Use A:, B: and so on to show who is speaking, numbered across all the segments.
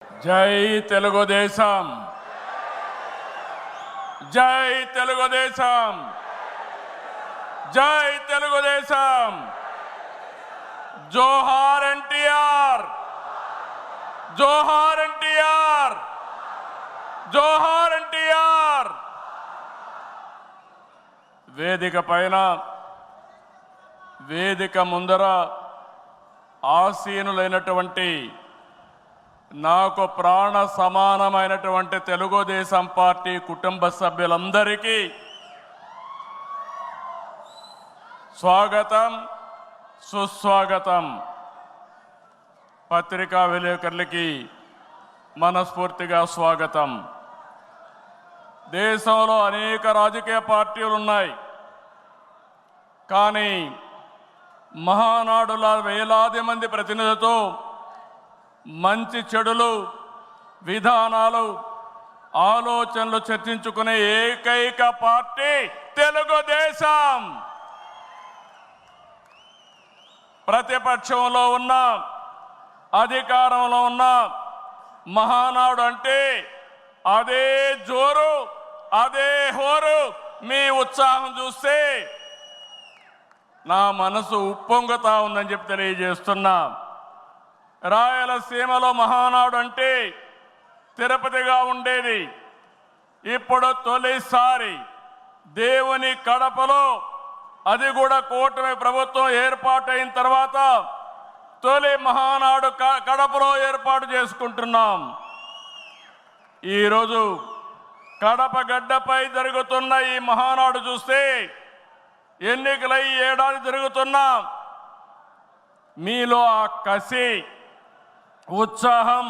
A: జై తెలుగుదేశం, జై తెలుగుదేశం, జై తెలుగుదేశం. జోహార్ ఎన్టీఆర్, జోహార్ ఎన్టీఆర్, జోహార్ ఎన్టీఆర్. వేదిక పైన, వేదిక ముందర ఆసీనులైనటువంటి నాకు ప్రాణ సమానమైనటువంటి తెలుగుదేశం పార్టీ కుటుంబ సభ్యులందరికీ స్వాగతం, సుస్వాగతం. పత్రికా విలేకరులకి మనస్ఫూర్తిగా స్వాగతం. దేశంలో అనేక రాజకీయ పార్టీలు ఉన్నాయి, కానీ మహానాడుల వేలాది మంది ప్రతినిధులతో మంచి చెడులు, విధానాలు, ఆలోచనలు చర్చించుకునే ఏకైక పార్టీ తెలుగుదేశం. ప్రతిపక్షంలో ఉన్న, అధికారంలో ఉన్న మహానాడు అంటే అదే జోరు, అదే హోరు. మీ ఉత్సాహం చూస్తే నా మనసు ఉప్పొంగుతా ఉందని చెప్పి తెలియజేస్తున్నా. రాయలసీమలో మహానాడు అంటే తిరుపతిగా ఉండేది. ఇప్పుడు తొలిసారి దేవుని కడపలో, అది కూడా కూటమి ప్రభుత్వం ఏర్పాటైన తర్వాత తొలి మహానాడు కడపలో ఏర్పాటు చేసుకుంటున్నాం. ఈరోజు కడప గడ్డపై జరుగుతున్న ఈ మహానాడు చూస్తే ఎన్నికలై ఏడాది జరుగుతున్నా మీలో ఆ కసి, ఉత్సాహం,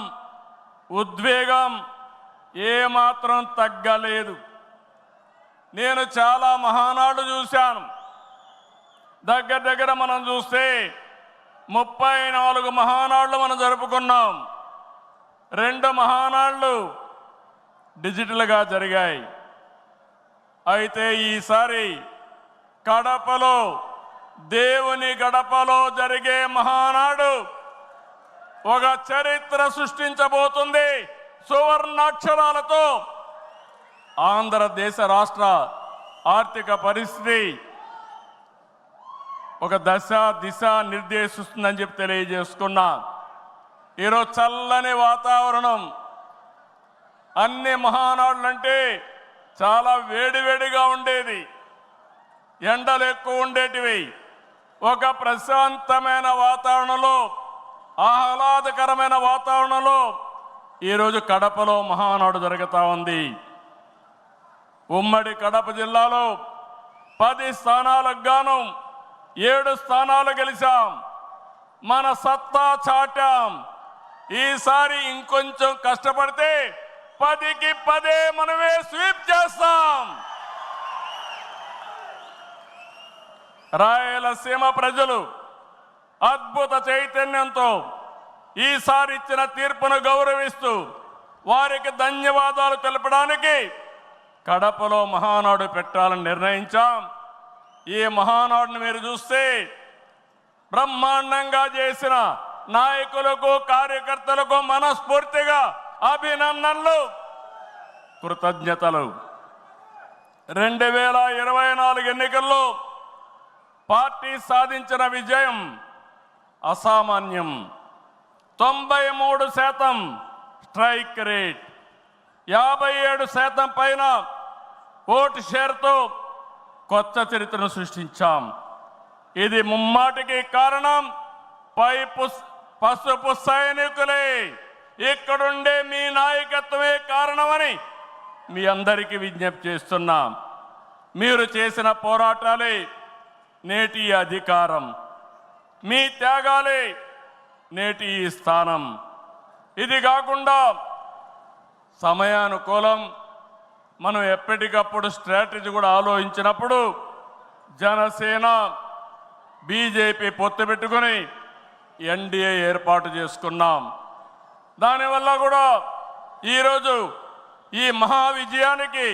A: ఉద్వేగం ఏమాత్రం తగ్గలేదు. నేను చాలా మహానాడు చూశాను. దగ్గర దగ్గర మనం చూస్తే 34 మహానాడులు మనం జరుపుకున్నాం. 2 మహానాడులు డిజిటల్గా జరిగాయి. అయితే ఈసారి కడపలో, దేవుని గడపలో జరిగే మహానాడు ఒక చరిత్ర సృష్టించబోతుంది. సువర్ణాక్షరాలతో ఆంధ్రదేశ రాష్ట్ర ఆర్థిక పరిస్థితి ఒక దశ దిశ నిర్దేశిస్తుందని చెప్పి తెలియజేసుకున్నా. ఈరోజు చల్లని వాతావరణం. అన్ని మహానాడులంటే చాలా వేడివేడిగా ఉండేది, ఎండలు ఎక్కువ ఉండేటివి. ఒక ప్రశాంతమైన వాతావరణంలో, ఆహ్లాదకరమైన వాతావరణంలో ఈరోజు కడపలో మహానాడు జరుగుతూ ఉంది. ఉమ్మడి కడప జిల్లాలో 10 స్థానాలకు గాను 7 స్థానాలు గెలిచాం. మన సత్తా చాటాం. ఈసారి ఇంకొంచెం కష్టపడితే 10కి 10 మనమే స్వీప్ చేస్తాం. రాయలసీమ ప్రజలు అద్భుత చైతన్యంతో ఈసారి ఇచ్చిన తీర్పును గౌరవిస్తూ వారికి ధన్యవాదాలు తెలపడానికి కడపలో మహానాడు పెట్టాలని నిర్ణయించాం. ఈ మహానాడును మీరు చూస్తే బ్రహ్మాండంగా చేసిన నాయకులకు, కార్యకర్తలకు మనస్ఫూర్తిగా అభినందనలు, కృతజ్ఞతలు. 2024 ఎన్నికల్లో పార్టీ సాధించిన విజయం అసామాన్యం. 93% స్ట్రైక్ రేట్, 57% పైన ఓటు షేర్తో కొత్త చరిత్రను సృష్టించాం. ఇది ముమ్మాటికి కారణం పసుపు సైనికులే, ఇక్కడుండే మీ నాయకత్వమే కారణమని మీ అందరికీ విజ్ఞప్తి చేస్తున్నాం. మీరు చేసిన పోరాటాలే నేటి అధికారం, మీ త్యాగాలే నేటి ఈ స్థానం. ఇది కాకుండా సమయానుకూలం మనం ఎప్పటికప్పుడు స్ట్రాటజీ కూడా ఆలోచించినప్పుడు జనసేన, బీజేపీ పొత్తు పెట్టుకుని ఎన్డీఏ ఏర్పాటు చేసుకున్నాం. దానివల్ల కూడా ఈరోజు ఈ మహా విజయానికి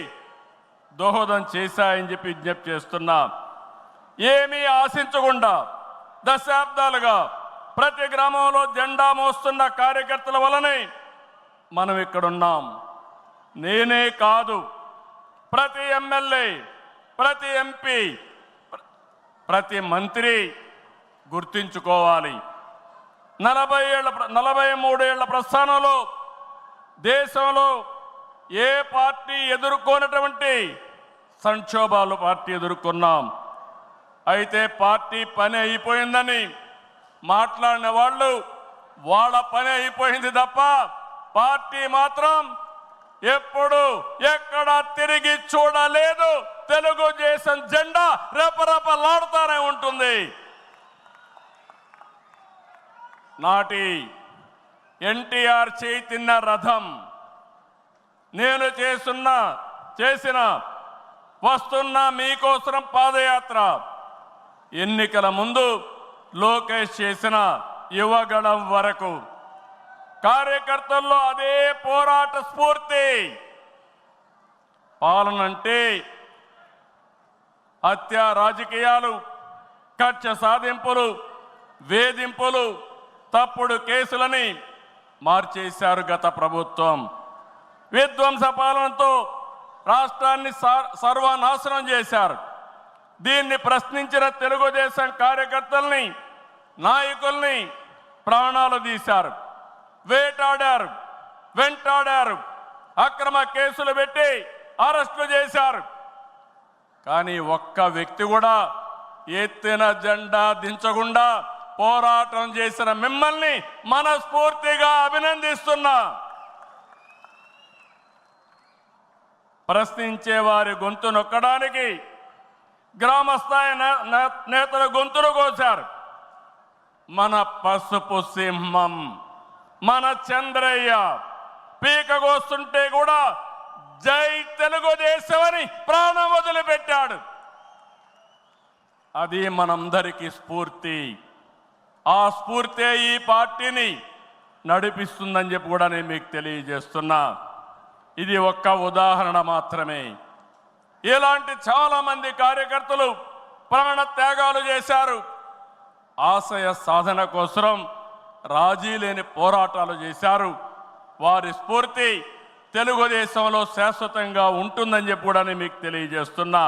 A: దోహదం చేశాయని చెప్పి విజ్ఞప్తి చేస్తున్నాం. ఏమీ ఆశించకుండా దశాబ్దాలుగా ప్రతి గ్రామంలో జెండా మోస్తున్న కార్యకర్తల వలనే మనం ఇక్కడున్నాం. నేనే కాదు, ప్రతి ఎమ్మెల్యే, ప్రతి ఎంపీ, ప్రతి మంత్రి గుర్తించుకోవాలి. 43 ఏళ్ల ప్రస్థానంలో దేశంలో ఏ పార్టీ ఎదుర్కొన్నటువంటి సంక్షోభాలు పార్టీ ఎదుర్కొన్నాం. అయితే పార్టీ పని అయిపోయిందని మాట్లాడిన వాళ్ళు వాళ్ళ పని అయిపోయింది తప్ప పార్టీ మాత్రం ఎప్పుడు ఎక్కడ తిరిగి చూడలేదు. తెలుగుదేశం జెండా రెపరెపలాడుతూనే ఉంటుంది. నాటి ఎన్టీఆర్ చైతన్య రథం నేను చేసిన వస్తున్న మీకోసం పాదయాత్ర, ఎన్నికల ముందు లోకేష్ చేసిన యువగళం వరకు కార్యకర్తల్లో అదే పోరాట స్ఫూర్తి. పాలనంటే హత్య రాజకీయాలు, కక్ష సాధింపులు, వేధింపులు, తప్పుడు కేసులని మార్చేశారు గత ప్రభుత్వం. విధ్వంస పాలనతో రాష్ట్రాన్ని సర్వనాశనం చేశారు. దీన్ని ప్రశ్నించిన తెలుగుదేశం కార్యకర్తల్ని, నాయకుల్ని ప్రాణాలు తీశారు, వేటాడారు, వెంటాడారు, అక్రమ కేసులు పెట్టి అరెస్టులు చేశారు. కానీ ఒక్క వ్యక్తి కూడా ఎత్తిన జెండా దించకుండా పోరాటం చేసిన మిమ్మల్ని మనస్ఫూర్తిగా అభినందిస్తున్నా. ప్రశ్నించే వారి గొంతు నొక్కడానికి గ్రామస్థాయి నేతల గొంతులు కోశారు. మన పసుపు సింహం, మన చంద్రయ్య పీకగోస్తుంటే కూడా జై తెలుగుదేశం అని ప్రాణం వదిలిపెట్టాడు. అది మనందరికీ స్ఫూర్తి. ఆ స్ఫూర్తే ఈ పార్టీని నడిపిస్తుందని చెప్పి కూడా నేను మీకు తెలియజేస్తున్నా. ఇది ఒక్క ఉదాహరణ మాత్రమే. ఇలాంటి చాలా మంది కార్యకర్తలు ప్రాణ త్యాగాలు చేశారు. ఆశయ సాధన కోసం రాజీ లేని పోరాటాలు చేశారు. వారి స్ఫూర్తి తెలుగుదేశంలో శాశ్వతంగా ఉంటుందని చెప్పి కూడా నేను మీకు తెలియజేస్తున్నా.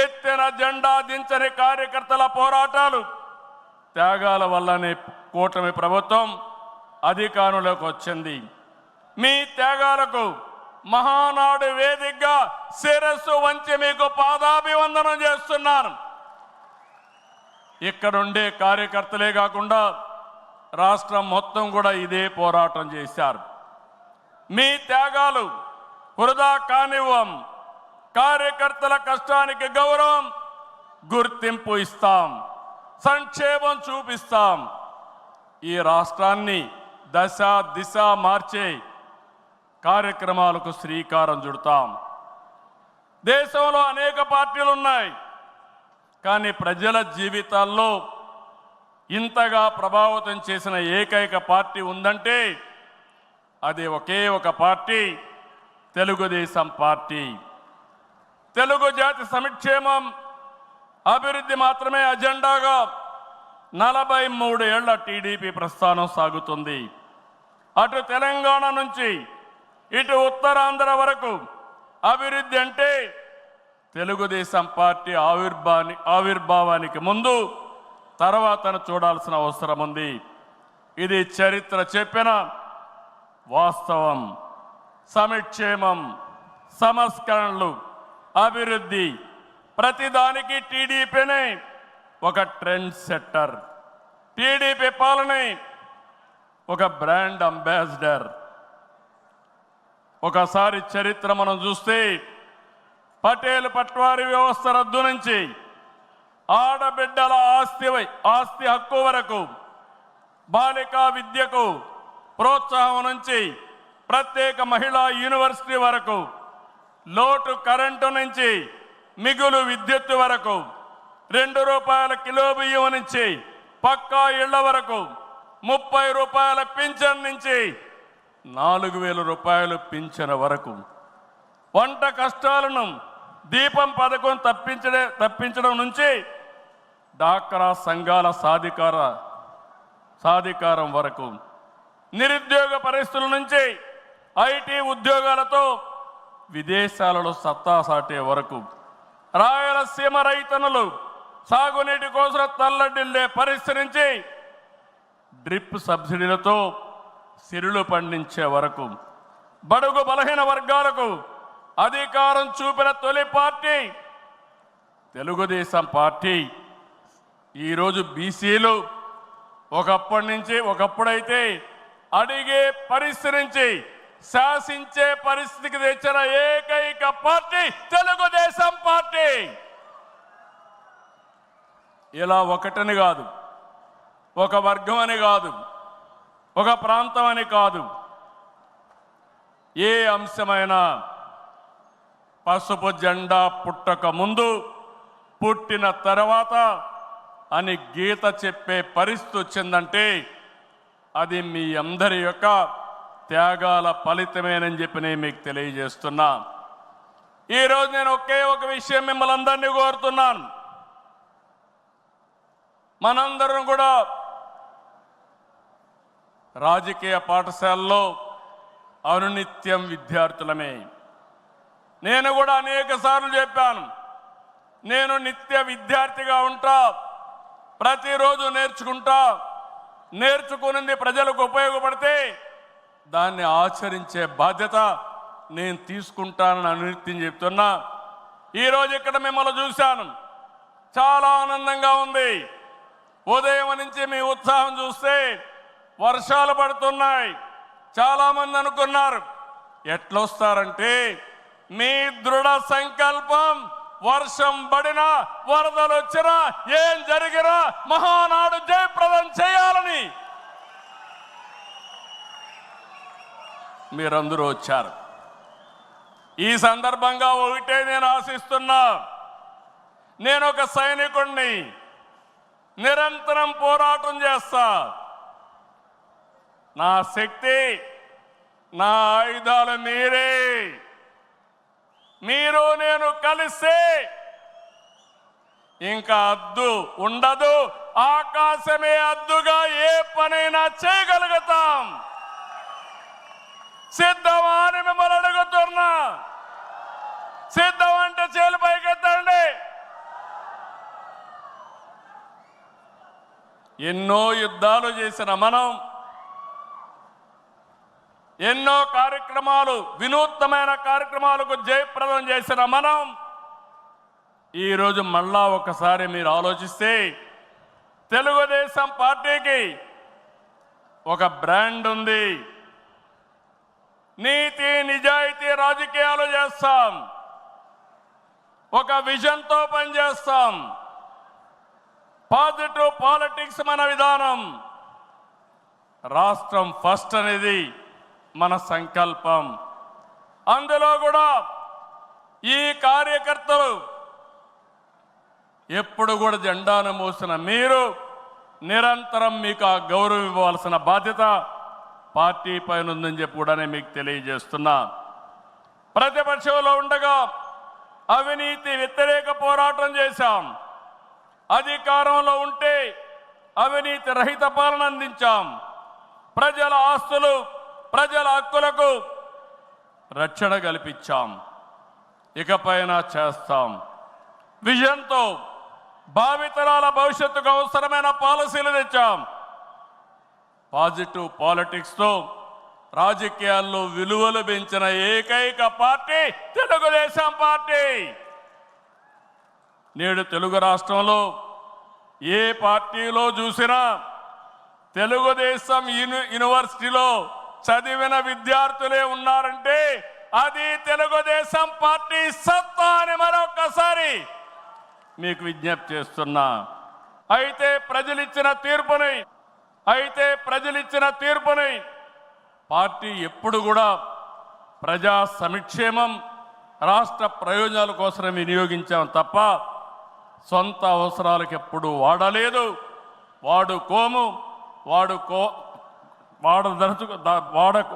A: ఎత్తిన జెండా దించని కార్యకర్తల పోరాటాలు, త్యాగాల వల్లనే కూటమి ప్రభుత్వం అధికారంలోకి వచ్చింది. మీ త్యాగాలకు మహానాడు వేదికగా శిరస్సు వంచి మీకు పాదాభివందనం చేస్తున్నాను. ఇక్కడుండే కార్యకర్తలే కాకుండా రాష్ట్రం మొత్తం కూడా ఇదే పోరాటం చేశారు. మీ త్యాగాలు వృధా కానివ్వం. కార్యకర్తల కష్టానికి గౌరవం, గుర్తింపు ఇస్తాం, సంక్షేమం చూపిస్తాం. ఈ రాష్ట్రాన్ని దశ దిశ మార్చే కార్యక్రమాలకు శ్రీకారం చుడతాం. దేశంలో అనేక పార్టీలు ఉన్నాయి, కానీ ప్రజల జీవితాల్లో ఇంతగా ప్రభావితం చేసిన ఏకైక పార్టీ ఉందంటే అది ఒకే ఒక పార్టీ, తెలుగుదేశం పార్టీ. తెలుగు జాతి సంక్షేమం, అభివృద్ధి మాత్రమే అజెండాగా 43 ఏళ్ల టీడీపీ ప్రస్థానం సాగుతుంది. అటు తెలంగాణ నుంచి ఇటు ఉత్తరాంధ్ర వరకు అభివృద్ధి అంటే తెలుగుదేశం పార్టీ ఆవిర్భావానికి ముందు తర్వాతను చూడాల్సిన అవసరం ఉంది. ఇది చరిత్ర చెప్పిన వాస్తవం. సంక్షేమం, సంస్కరణలు, అభివృద్ధి, ప్రతిదానికి టీడీపీనే ఒక ట్రెండ్ సెట్టర్. టీడీపీ పాలనే ఒక బ్రాండ్ అంబాసిడర్. ఒకసారి చరిత్ర మనం చూస్తే పటేల్ పట్వారీ వ్యవస్థ రద్దు నుంచి ఆడబిడ్డల ఆస్తి హక్కు వరకు, బాలికా విద్యకు ప్రోత్సాహం నుంచి ప్రత్యేక మహిళా యూనివర్సిటీ వరకు, లోటు కరెంటు నుంచి మిగులు విద్యుత్ వరకు, ₹2 కిలో బియ్యం నుంచి పక్కా ఇళ్ల వరకు, ₹30 పింఛన్ నుంచి ₹4,000 పింఛన్ వరకు, వంట కష్టాలను దీపం పథకం తప్పించడం నుంచి డాక్రా సంఘాల సాధికారం వరకు, నిరుద్యోగ పరిస్థితుల నుంచి ఐటీ ఉద్యోగాలతో విదేశాలలో సత్తా సాటే వరకు రాయలసీమ రైతన్నులు సాగునీటి కోసం తల్లడిల్లే పరిస్థితి నుంచి డ్రిప్ సబ్సిడీలతో సిరులు పండించే వరకు బడుగు బలహీన వర్గాలకు అధికారం చూపిన తొలి పార్టీ తెలుగుదేశం పార్టీ. ఈరోజు బీసీలు ఒకప్పుడైతే అడిగే పరిస్థితి నుంచి శాసించే పరిస్థితికి తెచ్చిన ఏకైక పార్టీ తెలుగుదేశం పార్టీ. ఇలా ఒకటని కాదు, ఒక వర్గం అని కాదు, ఒక ప్రాంతం అని కాదు, ఏ అంశమైనా పసుపు జెండా పుట్టక ముందు పుట్టిన తర్వాత అని గీత చెప్పే పరిస్థితి వచ్చిందంటే అది మీ అందరి యొక్క త్యాగాల ఫలితమేనని చెప్పి నేను మీకు తెలియజేస్తున్నా. ఈరోజు నేను ఒకే ఒక విషయం మిమ్మల్ని అందరినీ కోరుతున్నాను. మనందరం కూడా రాజకీయ పాఠశాలలో అనునిత్యం విద్యార్థులమే. నేను కూడా అనేక సార్లు చెప్పాను, నేను నిత్య విద్యార్థిగా ఉంటా, ప్రతిరోజు నేర్చుకుంటా, నేర్చుకున్నది ప్రజలకు ఉపయోగపడితే దాన్ని ఆచరించే బాధ్యత నేను తీసుకుంటానని అనునిత్యం చెప్తున్నా. ఈరోజు ఇక్కడ మిమ్మల్ని చూశాను, చాలా ఆనందంగా ఉంది. ఉదయం నుంచి మీ ఉత్సాహం చూస్తే వర్షాలు పడుతున్నాయి. చాలామంది అనుకున్నారు ఎట్లొస్తారంటే మీ దృఢ సంకల్పం వర్షం పడినా వరదలు వచ్చినా ఏం జరిగినా మహానాడు జయప్రదం చేయాలని మీరందరూ వచ్చారు. ఈ సందర్భంగా ఒకటే నేను ఆశిస్తున్నా, నేను ఒక సైనికుణ్ణి, నిరంతరం పోరాటం చేస్తా. నా శక్తి, నా ఆయుధాలు మీరే. మీరు నేను కలిస్తే ఇంకా అద్దు ఉండదు, ఆకాశమే అద్దుగా ఏ పనైనా చేయగలుగుతాం. సిద్ధమా అని మిమ్మల్ని అడుగుతున్నా. సిద్ధం అంటే చేలు పైకెత్తండి. ఎన్నో యుద్ధాలు చేసిన మనం, ఎన్నో కార్యక్రమాలు, వినూత్నమైన కార్యక్రమాలకు జయప్రదం చేసిన మనం ఈరోజు మళ్ళా ఒకసారి మీరు ఆలోచిస్తే తెలుగుదేశం పార్టీకి ఒక బ్రాండ్ ఉంది. నీతి నిజాయితీ రాజకీయాలు చేస్తాం, ఒక విజన్తో పనిచేస్తాం. పాజిటివ్ పాలిటిక్స్ మన విధానం. రాష్ట్రం ఫస్ట్ అనేది మన సంకల్పం. అందులో కూడా ఈ కార్యకర్తలు ఎప్పుడు కూడా జెండాను మోసిన మీరు నిరంతరం మీకు ఆ గౌరవం ఇవ్వాల్సిన బాధ్యత పార్టీ పైన ఉందని చెప్పి కూడా నేను మీకు తెలియజేస్తున్నా. ప్రతిపక్షంలో ఉండగా అవినీతి వ్యతిరేక పోరాటం చేశాం. అధికారంలో ఉంటే అవినీతి రహిత పాలన అందించాం. ప్రజల ఆస్తులు, ప్రజల హక్కులకు రక్షణ కల్పించాం. ఇకపైన చేస్తాం. విజన్తో భావితరాల భవిష్యత్తుకు అవసరమైన పాలసీలు తెచ్చాం. పాజిటివ్ పాలిటిక్స్తో రాజకీయాల్లో విలువలు పెంచిన ఏకైక పార్టీ తెలుగుదేశం పార్టీ. నేడు తెలుగు రాష్ట్రంలో ఏ పార్టీలో చూసినా తెలుగుదేశం యూనివర్సిటీలో చదివిన విద్యార్థులే ఉన్నారంటే అది తెలుగుదేశం పార్టీ సత్తా అని మరొకసారి మీకు విజ్ఞప్తి చేస్తున్నా. అయితే ప్రజలిచ్చిన తీర్పుని పార్టీ ఎప్పుడు కూడా ప్రజా సంక్షేమం, రాష్ట్ర ప్రయోజనాల కోసం వినియోగించాం తప్ప సొంత అవసరాలకు ఎప్పుడు వాడలేదు, వాడుకోము,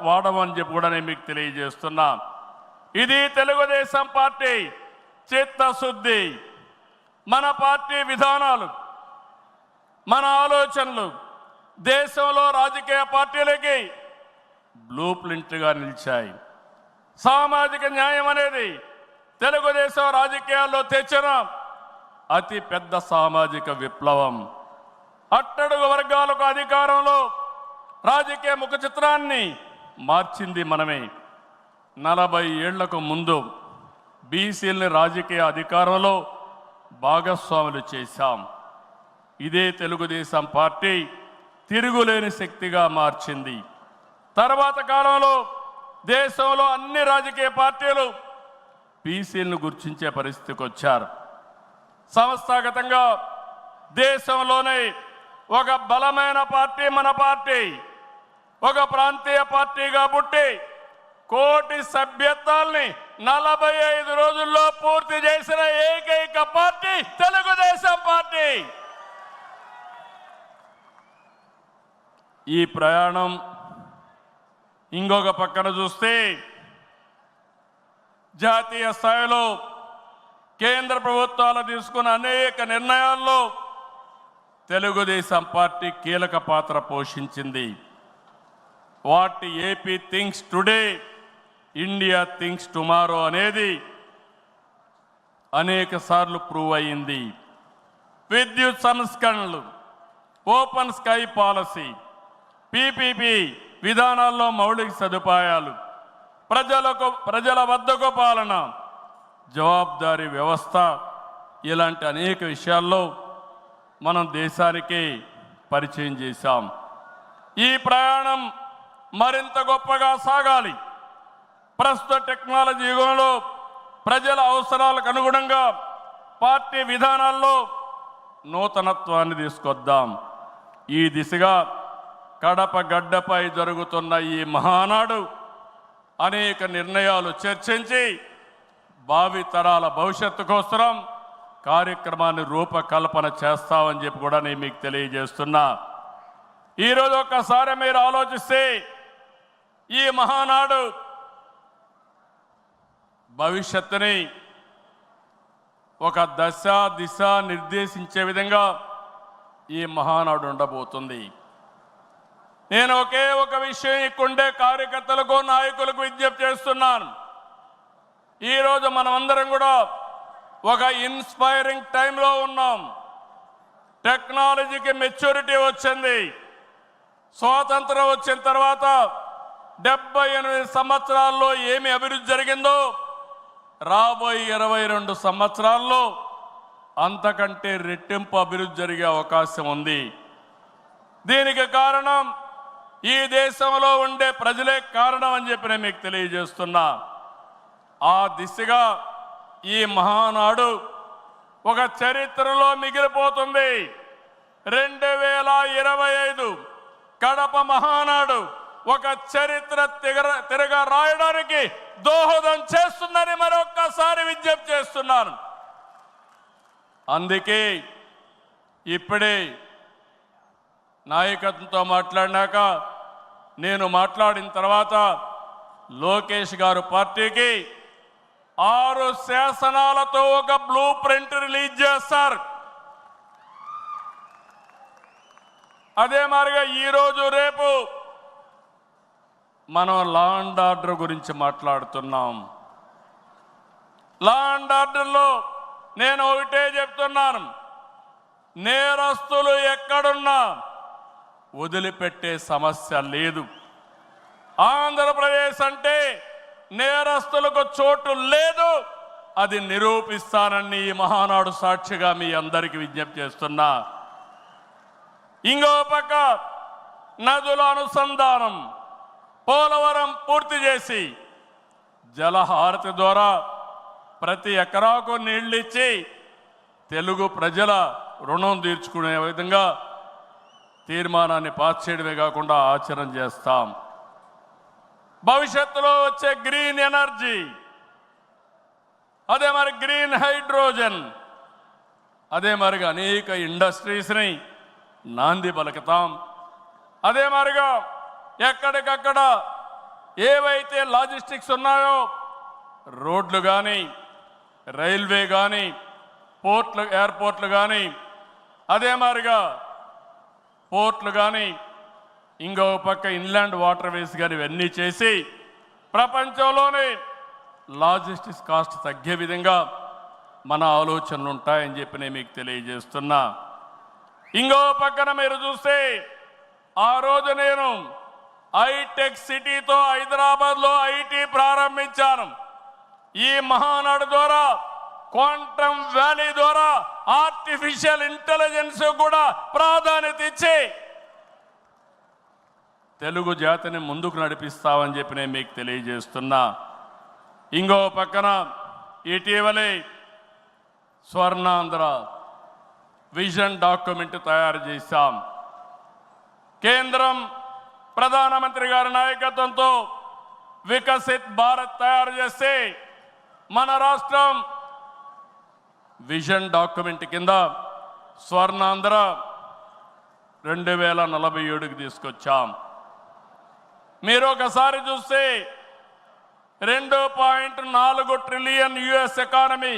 A: వాడమని చెప్పి కూడా నేను మీకు తెలియజేస్తున్నా. ఇది తెలుగుదేశం పార్టీ చిత్తశుద్ధి. మన పార్టీ విధానాలు, మన ఆలోచనలు దేశంలో రాజకీయ పార్టీలకి బ్లూ ప్రింట్గా నిలిచాయి. సామాజిక న్యాయం అనేది తెలుగుదేశం రాజకీయాల్లో తెచ్చిన అతి పెద్ద సామాజిక విప్లవం. అట్టడుగు వర్గాలకు అధికారంలో రాజకీయ ముఖ చిత్రాన్ని మార్చింది మనమే. 40 ఏళ్లకు ముందు బీసీలని రాజకీయ అధికారంలో భాగస్వాములు చేశాం. ఇదే తెలుగుదేశం పార్టీ తిరుగులేని శక్తిగా మార్చింది. తర్వాత కాలంలో దేశంలో అన్ని రాజకీయ పార్టీలు బీసీలను గుర్తించే పరిస్థితికి వచ్చారు. సంస్థాగతంగా దేశంలోనే ఒక బలమైన పార్టీ మన పార్టీ. ఒక ప్రాంతీయ పార్టీగా పుట్టి కోటి సభ్యత్వాల్ని 45 రోజుల్లో పూర్తి చేసిన ఏకైక పార్టీ తెలుగుదేశం పార్టీ. ఈ ప్రయాణం ఇంకొక పక్కన చూస్తే జాతీయ స్థాయిలో కేంద్ర ప్రభుత్వాలు తీసుకున్న అనేక నిర్ణయాల్లో తెలుగుదేశం పార్టీ కీలక పాత్ర పోషించింది. What AP thinks today, India thinks tomorrow అనేది అనేక సార్లు ప్రూవ్ అయింది. విద్యుత్ సంస్కరణలు, ఓపెన్ స్కై పాలసీ, పీపీపీ విధానాల్లో మౌలిక సదుపాయాలు, ప్రజల వద్దకు పాలన, జవాబుదారీ వ్యవస్థ, ఇలాంటి అనేక విషయాల్లో మనం దేశానికి పరిచయం చేశాం. ఈ ప్రయాణం మరింత గొప్పగా సాగాలి. ప్రస్తుత టెక్నాలజీ యుగంలో ప్రజల అవసరాలకు అనుగుణంగా పార్టీ విధానాల్లో నూతనత్వాన్ని తీసుకొద్దాం. ఈ దిశగా కడప గడ్డపై జరుగుతున్న ఈ మహానాడు అనేక నిర్ణయాలు చర్చించి భావితరాల భవిష్యత్తు కోసం కార్యక్రమాన్ని రూపకల్పన చేస్తామని చెప్పి కూడా నేను మీకు తెలియజేస్తున్నా. ఈరోజు ఒక్కసారి మీరు ఆలోచిస్తే ఈ మహానాడు భవిష్యత్తుని ఒక దశ దిశ నిర్దేశించే విధంగా ఈ మహానాడు ఉండబోతుంది. నేను ఒకే ఒక విషయం ఇక్కడుండే కార్యకర్తలకు నాయకులకు విజ్ఞప్తి చేస్తున్నాను. ఈరోజు మనమందరం కూడా ఒక ఇన్స్పైరింగ్ టైంలో ఉన్నాం. టెక్నాలజీకి మెచ్యూరిటీ వచ్చింది. స్వాతంత్రం వచ్చిన తర్వాత 78 సంవత్సరాల్లో ఏమి అభివృద్ధి జరిగిందో రాబోయే 22 సంవత్సరాల్లో అంతకంటే రెట్టింపు అభివృద్ధి జరిగే అవకాశం ఉంది. దీనికి కారణం ఈ దేశంలో ఉండే ప్రజలే కారణం అని చెప్పి నేను మీకు తెలియజేస్తున్నా. ఆ దిశగా ఈ మహానాడు ఒక చరిత్రలో మిగిలిపోతుంది. 2025 కడప మహానాడు ఒక చరిత్ర తిరగ రాయడానికి దోహదం చేస్తుందని మరొక్కసారి విజ్ఞప్తి చేస్తున్నాను. అందుకే ఇప్పుడే నాయకత్వంతో మాట్లాడినాక నేను మాట్లాడిన తర్వాత లోకేష్ గారు పార్టీకి 6 శాసనాలతో ఒక బ్లూ ప్రింట్ రిలీజ్ చేస్తారు. అదే మాదిరిగా ఈరోజు రేపు మనం లా అండ్ ఆర్డర్ గురించి మాట్లాడుతున్నాం. లా అండ్ ఆర్డర్లో నేను ఒకటే చెప్తున్నాను, నేరస్తులు ఎక్కడున్నా వదిలిపెట్టే సమస్య లేదు. ఆంధ్రప్రదేశ్ అంటే నేరస్తులకు చోటు లేదు. అది నిరూపిస్తానని ఈ మహానాడు సాక్షిగా మీ అందరికీ విజ్ఞప్తి చేస్తున్నా. ఇంకో పక్క నదుల అనుసంధానం, పోలవరం పూర్తి చేసి జలహారతి ద్వారా ప్రతి ఎకరాకు నీళ్ళిచ్చి తెలుగు ప్రజల రుణం తీర్చుకునే విధంగా తీర్మానాన్ని పాస్ చేయడమే కాకుండా ఆచరణ చేస్తాం. భవిష్యత్తులో వచ్చే గ్రీన్ ఎనర్జీ, అదే మరి గ్రీన్ హైడ్రోజన్, అదే మరిగా అనేక ఇండస్ట్రీస్ని నాంది పలుకుతాం. అదే మరిగా ఎక్కడికక్కడ ఏవైతే లాజిస్టిక్స్ ఉన్నాయో రోడ్లు కానీ, రైల్వే కానీ, ఎయిర్పోర్ట్లు కానీ, అదే మరిగా పోర్ట్లు కానీ ఇంకో పక్క ఇన్లాండ్ వాటర్ వేస్ గారు ఇవన్నీ చేసి ప్రపంచంలోనే లాజిస్టిక్స్ కాస్ట్ తగ్గే విధంగా మన ఆలోచనలు ఉంటాయని చెప్పి నేను మీకు తెలియజేస్తున్నా. ఇంకో పక్కన మీరు చూస్తే ఆ రోజు నేను హైటెక్ సిటీతో హైదరాబాద్లో ఐటీ ప్రారంభించాను. ఈ మహానాడు ద్వారా క్వాంటమ్ వ్యాలీ ద్వారా ఆర్టిఫిషియల్ ఇంటెలిజెన్స్ కూడా ప్రాధాన్యత ఇచ్చి తెలుగు జాతిని ముందుకు నడిపిస్తామని చెప్పి నేను మీకు తెలియజేస్తున్నా. ఇంకో పక్కన ఇటీవలే స్వర్ణాంధ్ర విజన్ డాక్యుమెంట్ తయారు చేశాం. కేంద్రం ప్రధానమంత్రి గారి నాయకత్వంతో వికసిత్ భారత్ తయారు చేస్తే మన రాష్ట్రం విజన్ డాక్యుమెంట్ కింద స్వర్ణాంధ్ర 2047కి తీసుకొచ్చాం. మీరు ఒకసారి చూస్తే 2.4 ట్రిలియన్ యుఎస్ ఎకానమీ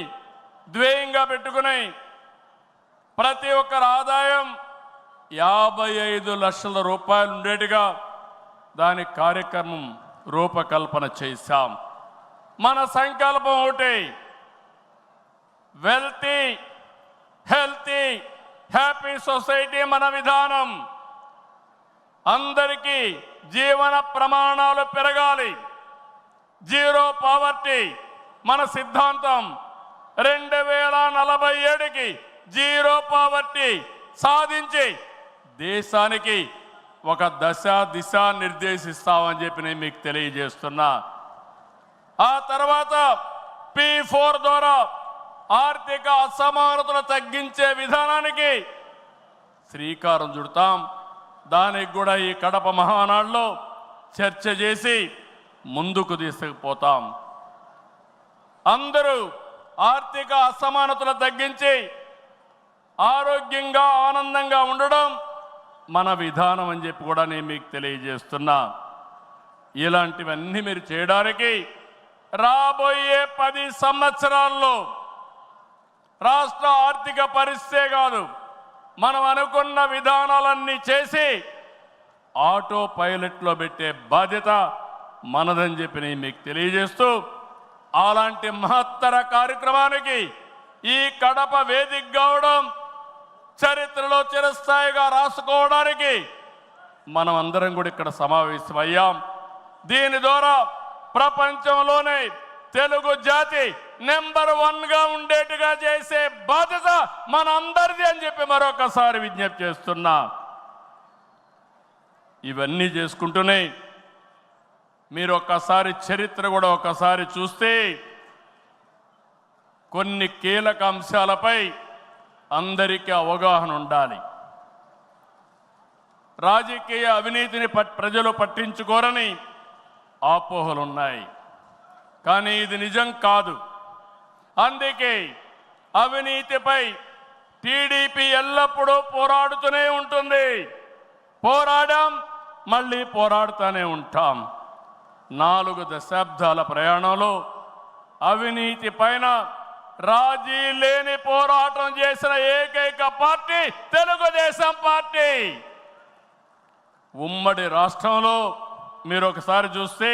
A: ధ్యేయంగా పెట్టుకుని ప్రతి ఒక్కరి ఆదాయం 55 లక్షల రూపాయలు ఉండేట్టుగా దాని కార్యక్రమం రూపకల్పన చేశాం. మన సంకల్పం ఒకటి, వెల్తీ హెల్తీ హ్యాపీ సొసైటీ మన విధానం. అందరికీ జీవన ప్రమాణాలు పెరగాలి, జీరో పావర్టీ మన సిద్ధాంతం. 2047కి జీరో పావర్టీ సాధించి దేశానికి ఒక దిశ నిర్దేశిస్తామని చెప్పి నేను మీకు తెలియజేస్తున్నా. ఆ తర్వాత P4 ద్వారా ఆర్థిక అసమానతలు తగ్గించే విధానానికి శ్రీకారం చుడతాం. దానికి కూడా ఈ కడప మహానాడులో చర్చ చేసి ముందుకు తీసుకుపోతాం. అందరూ ఆర్థిక అసమానతలు తగ్గించి ఆరోగ్యంగా ఆనందంగా ఉండడం మన విధానం అని చెప్పి కూడా నేను మీకు తెలియజేస్తున్నా. ఇలాంటివన్నీ మీరు చేయడానికి రాబోయే 10 సంవత్సరాల్లో రాష్ట్ర ఆర్థిక పరిస్థితే కాదు, మనం అనుకున్న విధానాలన్నీ చేసి ఆటో పైలట్లో పెట్టే బాధ్యత మనదని చెప్పి నేను మీకు తెలియజేస్తూ, అలాంటి మహత్తర కార్యక్రమానికి ఈ కడప వేదిక కావడం, చరిత్రలో చిరస్థాయిగా రాసుకోవడానికి మనం అందరం కూడా ఇక్కడ సమావేశమయ్యాం. దీని ద్వారా ప్రపంచంలోనే తెలుగు జాతి నెంబర్ 1గా ఉండేట్టుగా చేసే బాధ్యత మన అందరిది అని చెప్పి మరొకసారి విజ్ఞప్తి చేస్తున్నా. ఇవన్నీ చేసుకుంటూనే మీరు ఒక్కసారి చరిత్ర కూడా ఒకసారి చూస్తే కొన్ని కీలక అంశాలపై అందరికీ అవగాహన ఉండాలి. రాజకీయ అవినీతిని ప్రజలు పట్టించుకోరని అపోహలున్నాయి, కానీ ఇది నిజం కాదు. అందుకే అవినీతిపై టీడీపీ ఎల్లప్పుడూ పోరాడుతూనే ఉంటుంది. పోరాడాం, మళ్ళీ పోరాడుతూనే ఉంటాం. 4 దశాబ్దాల ప్రయాణంలో అవినీతి పైన రాజీ లేని పోరాటం చేసిన ఏకైక పార్టీ తెలుగుదేశం పార్టీ. ఉమ్మడి రాష్ట్రంలో మీరు ఒకసారి చూస్తే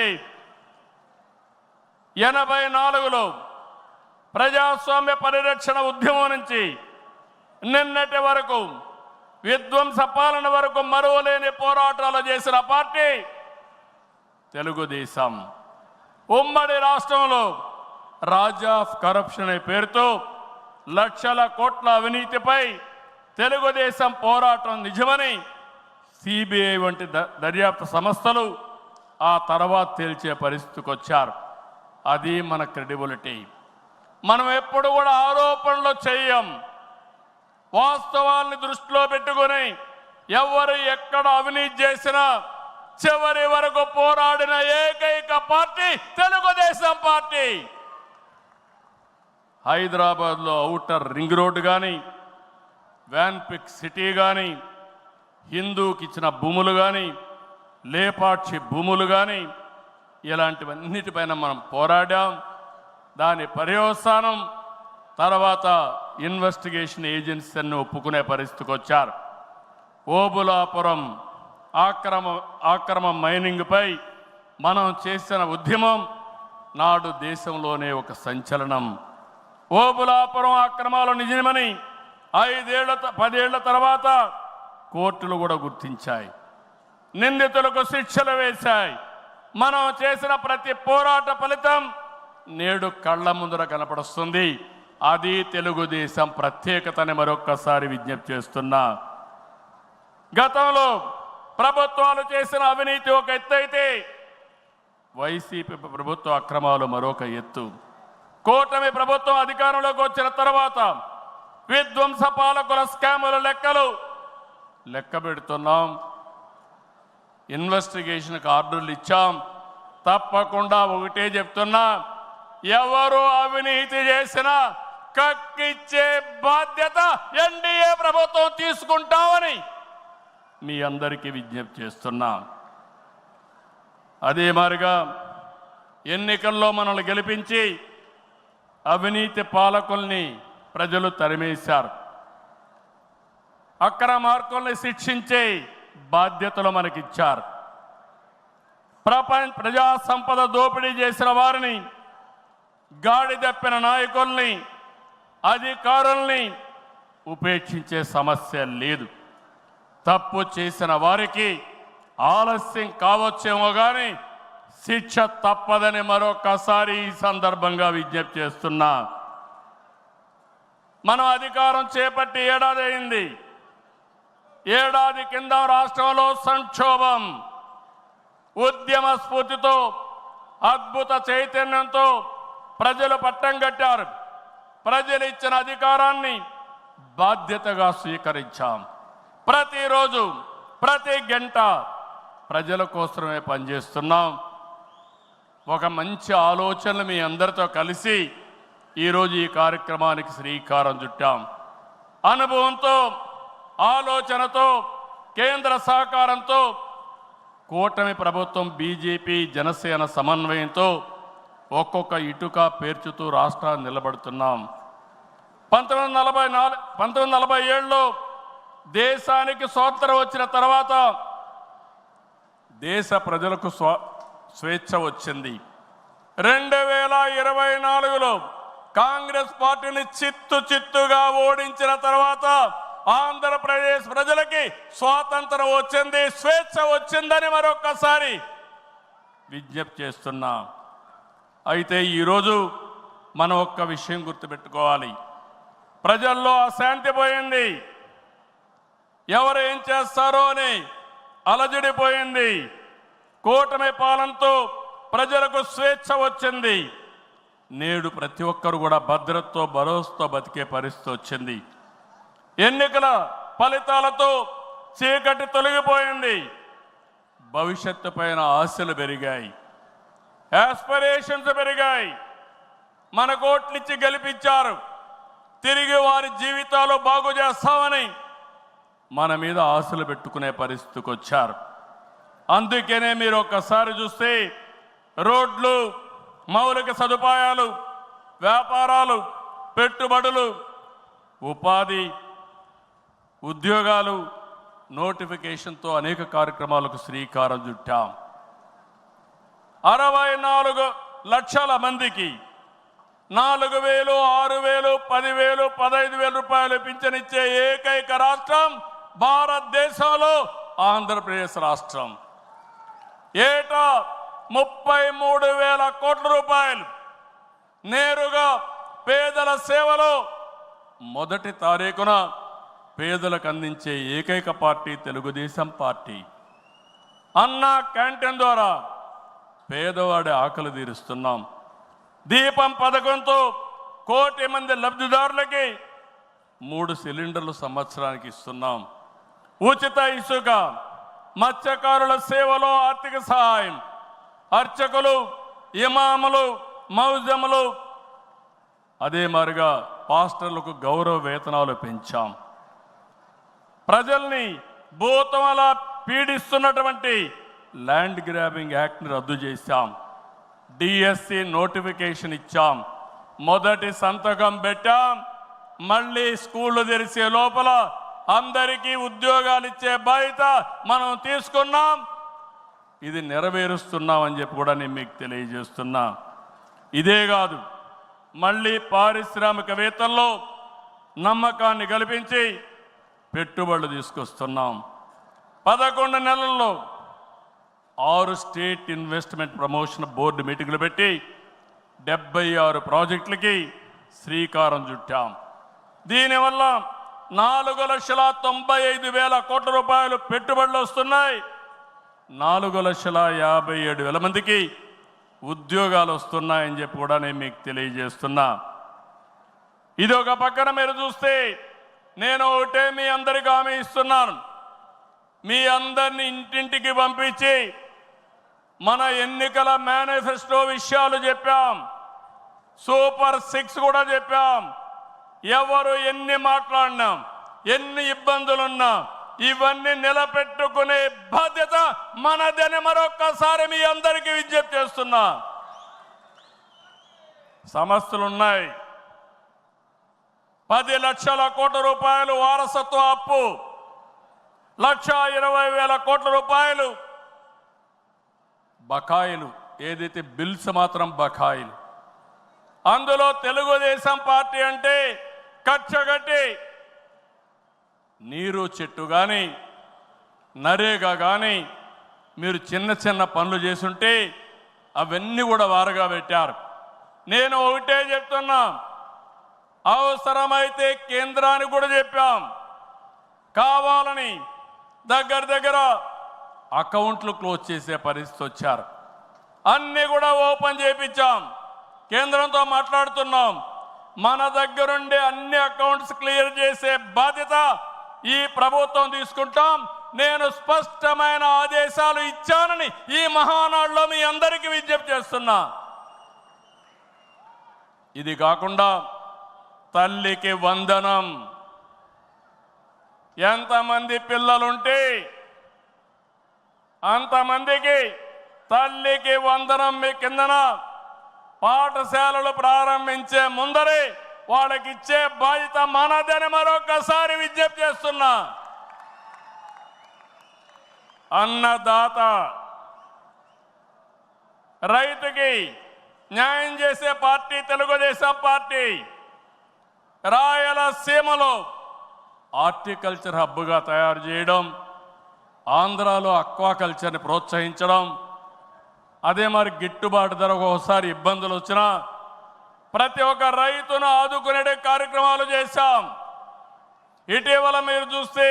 A: 84లో ప్రజాస్వామ్య పరిరక్షణ ఉద్యమం నుంచి నిన్నటి వరకు విధ్వంస పాలన వరకు మరువలేని పోరాటాలు చేసిన పార్టీ తెలుగుదేశం. ఉమ్మడి రాష్ట్రంలో రాజా ఆఫ్ కరప్షన్ అనే పేరుతో లక్షల కోట్ల అవినీతిపై తెలుగుదేశం పోరాటం నిజమని సిబిఐ వంటి దర్యాప్తు సంస్థలు ఆ తర్వాత తేల్చే పరిస్థితికి వచ్చారు. అది మన క్రెడిబిలిటీ. మనం ఎప్పుడు కూడా ఆరోపణలు చేయం, వాస్తవాల్ని దృష్టిలో పెట్టుకొని ఎవరు ఎక్కడ అవినీతి చేసినా చివరి వరకు పోరాడిన ఏకైక పార్టీ తెలుగుదేశం పార్టీ. హైదరాబాద్లో ఔటర్ రింగ్ రోడ్డు కానీ, వ్యాన్పిక్ సిటీ కానీ, హిందూకి ఇచ్చిన భూములు కానీ, లేపాక్షి భూములు కానీ, ఇలాంటివన్నిటిపైన మనం పోరాడాం. దాని పర్యవసానం తర్వాత ఇన్వెస్టిగేషన్ ఏజెన్సీని ఒప్పుకునే పరిస్థితికి వచ్చారు. ఓబులాపురం ఆక్రమ మైనింగ్పై మనం చేసిన ఉద్యమం నాడు దేశంలోనే ఒక సంచలనం. ఓబులాపురం అక్రమాలు నిజమని 10 ఏళ్ల తర్వాత కోర్టులు కూడా గుర్తించాయి, నిందితులకు శిక్షలు వేశాయి. మనం చేసిన ప్రతి పోరాట ఫలితం నేడు కళ్ళ ముందర కనపడుస్తుంది. అది తెలుగుదేశం ప్రత్యేకతని మరొక్కసారి విజ్ఞప్తి చేస్తున్నా. గతంలో ప్రభుత్వాలు చేసిన అవినీతి ఒక ఎత్తు అయితే వైసీపీ ప్రభుత్వ అక్రమాలు మరొక ఎత్తు. కూటమి ప్రభుత్వం అధికారంలోకి వచ్చిన తర్వాత విధ్వంస పాలకుల స్కాముల లెక్క పెడుతున్నాం. ఇన్వెస్టిగేషన్కి ఆర్డర్లు ఇచ్చాం. తప్పకుండా ఒకటే చెప్తున్నా, ఎవరు అవినీతి చేసినా కక్కిచ్చే బాధ్యత ఎన్డీఏ ప్రభుత్వం తీసుకుంటామని మీ అందరికీ విజ్ఞప్తి చేస్తున్నా. అదే మాదిరిగా ఎన్నికల్లో మనల్ని గెలిపించి అవినీతి పాలకుల్ని ప్రజలు తరిమేశారు. అక్రమార్కుల్ని శిక్షించే బాధ్యతలు మనకిచ్చారు. ప్రజా సంపద దోపిడీ చేసిన వారిని, గాడి తప్పిన నాయకుల్ని, అధికారుల్ని ఉపేక్షించే సమస్య లేదు. తప్పు చేసిన వారికి ఆలస్యం కావచ్చేమో కానీ శిక్ష తప్పదని మరొకసారి ఈ సందర్భంగా విజ్ఞప్తి చేస్తున్నా. మనం అధికారం చేపట్టి ఏడాది అయింది. ఏడాది కింద రాష్ట్రంలో సంక్షోభం, ఉద్యమ స్ఫూర్తితో, అద్భుత చైతన్యంతో ప్రజలు పట్టం కట్టారు. ప్రజలు ఇచ్చిన అధికారాన్ని బాధ్యతగా స్వీకరించాం. ప్రతిరోజు ప్రతి గంట ప్రజల కోసమే పనిచేస్తున్నాం. ఒక మంచి ఆలోచనలు మీ అందరితో కలిసి ఈరోజు ఈ కార్యక్రమానికి శ్రీకారం చుట్టాం. అనుభవంతో, ఆలోచనతో, కేంద్ర సహకారంతో కూటమి ప్రభుత్వం బీజేపీ జనసేన సమన్వయంతో ఒక్కొక్క ఇటుక పేర్చుతూ రాష్ట్రాన్ని నిలబడుతున్నాం. 1947లో దేశానికి స్వాతంత్రం వచ్చిన తర్వాత దేశ ప్రజలకు స్వేచ్ఛ వచ్చింది. 2024లో కాంగ్రెస్ పార్టీని చిత్తుగా ఓడించిన తర్వాత ఆంధ్రప్రదేశ్ ప్రజలకి స్వాతంత్రం వచ్చింది, స్వేచ్ఛ వచ్చిందని మరొక్కసారి విజ్ఞప్తి చేస్తున్నా. అయితే ఈరోజు మనం ఒక్క విషయం గుర్తుపెట్టుకోవాలి. ప్రజల్లో అశాంతి పోయింది, ఎవరు ఏం చేస్తారో అని అలజడిపోయింది. కూటమి పాలనతో ప్రజలకు స్వేచ్ఛ వచ్చింది. నేడు ప్రతి ఒక్కరు కూడా భద్రతతో, భరోసాతో బతికే పరిస్థితి వచ్చింది. ఎన్నికల ఫలితాలతో చీకటి తొలగిపోయింది. భవిష్యత్తు పైన ఆశలు పెరిగాయి, యాస్పిరేషన్స్ పెరిగాయి. మన కోట్లిచ్చి గెలిపించారు, తిరిగి వారి జీవితాలు బాగు చేస్తామని మన మీద ఆశలు పెట్టుకునే పరిస్థితికి వచ్చారు. అందుకనే మీరు ఒక్కసారి చూస్తే రోడ్లు, మౌలిక సదుపాయాలు, వ్యాపారాలు, పెట్టుబడులు, ఉపాధి, ఉద్యోగాలు, నోటిఫికేషన్తో అనేక కార్యక్రమాలకు శ్రీకారం చుట్టాం. 64 లక్షల మందికి 4,000, 6,000, 10,000, 15,000 రూపాయలు పింఛనిచ్చే ఏకైక రాష్ట్రం భారతదేశంలో ఆంధ్రప్రదేశ్ రాష్ట్రం. ఏటా 33,000 కోట్ల రూపాయలు నేరుగా పేదల సేవలో మొదటి తారీఖున పేదలకు అందించే ఏకైక పార్టీ తెలుగుదేశం పార్టీ. అన్నా క్యాంటీన్ ద్వారా పేదవాడి ఆకలి తీరుస్తున్నాం. దీపం పథకంతో 1 కోటి మంది లబ్ధిదారులకి 3 సిలిండర్లు సంవత్సరానికి ఇస్తున్నాం. ఉచిత ఇసుక, మత్స్యకారుల సేవలో ఆర్థిక సహాయం, అర్చకులు, ఇమాములు, మౌజములు, అదే మాదిరిగా పాస్టర్లకు గౌరవ వేతనాలు పెంచాం. ప్రజల్ని భూతమలా పీడిస్తున్నటువంటి ల్యాండ్ గ్రాబింగ్ యాక్ట్ని రద్దు చేశాం. డిఎస్సి నోటిఫికేషన్ ఇచ్చాం. మొదటి సంతకం పెట్టాం. మళ్ళీ స్కూళ్ళు తెరిచే లోపల అందరికీ ఉద్యోగాలు ఇచ్చే బాధ్యత మనం తీసుకున్నాం. ఇది నెరవేరుస్తున్నామని చెప్పి కూడా నేను మీకు తెలియజేస్తున్నా. ఇదే కాదు, మళ్ళీ పారిశ్రామికవేత్తల్లో నమ్మకాన్ని కల్పించి పెట్టుబడులు తీసుకొస్తున్నాం. 11 నెలల్లో 6 స్టేట్ ఇన్వెస్ట్మెంట్ ప్రమోషన్ బోర్డు మీటింగులు పెట్టి 76 ప్రాజెక్టులకి శ్రీకారం చుట్టాం. దీనివల్ల 4,95,000 కోట్ల రూపాయలు పెట్టుబడులు వస్తున్నాయి. 4,57,000 మందికి ఉద్యోగాలు వస్తున్నాయని చెప్పి కూడా నేను మీకు తెలియజేస్తున్నా. ఇది ఒక పక్కన మీరు చూస్తే, నేను ఒకటే మీ అందరికీ హామీ ఇస్తున్నాను. మీ అందరిని ఇంటింటికి పంపించి మన ఎన్నికల మేనిఫెస్టో విషయాలు చెప్పాం, సూపర్ 6 కూడా చెప్పాం. ఎవరు ఎన్ని మాట్లాడినాం, ఎన్ని ఇబ్బందులున్నా ఇవన్నీ నిలబెట్టుకునే బాధ్యత మనదని మరొక్కసారి మీ అందరికీ విజ్ఞప్తి చేస్తున్నా. సమస్యలు ఉన్నాయి. 10 లక్షల కోట్ల రూపాయలు వారసత్వ అప్పు, 1,20,000 కోట్ల రూపాయలు బకాయిలు, ఏదైతే బిల్స్ మాత్రం బకాయిలు. అందులో తెలుగుదేశం పార్టీ అంటే కచ్చగట్టి నీరు చెట్టు కానీ నరేగా కానీ మీరు చిన్న చిన్న పనులు చేసుంటే అవన్నీ కూడా వారగా పెట్టారు. నేను ఒకటే చెప్తున్నా, అవసరమైతే కేంద్రానికి కూడా చెప్పాం, కావాలని దగ్గర అకౌంట్లు క్లోజ్ చేసే పరిస్థితి వచ్చారు. అన్నీ కూడా ఓపెన్ చేయించాం, కేంద్రంతో మాట్లాడుతున్నాం. మన దగ్గరుండే అన్ని అకౌంట్స్ క్లియర్ చేసే బాధ్యత ఈ ప్రభుత్వం తీసుకుంటాం. నేను స్పష్టమైన ఆదేశాలు ఇచ్చానని ఈ మహానాడులో మీ అందరికీ విజ్ఞప్తి చేస్తున్నా. ఇది కాకుండా తల్లికి వందనం, ఎంతమంది పిల్లలుంటే అంతమందికి తల్లికి వందనం మీ కిందన పాఠశాలలు ప్రారంభించే ముందరే వాళ్ళకి ఇచ్చే బాధ్యత మనదని మరొకసారి విజ్ఞప్తి చేస్తున్నా. అన్నదాత, రైతుకి న్యాయం చేసే పార్టీ తెలుగుదేశం పార్టీ. రాయలసీమలో హార్టికల్చర్ హబ్గా తయారు చేయడం, ఆంధ్రాలో అక్వాకల్చర్ని ప్రోత్సహించడం, అదే మరి గిట్టుబాటు ధర ఒకసారి ఇబ్బందులు వచ్చినా ప్రతి ఒక్క రైతును ఆదుకునే కార్యక్రమాలు చేశాం. ఇటీవల మీరు చూస్తే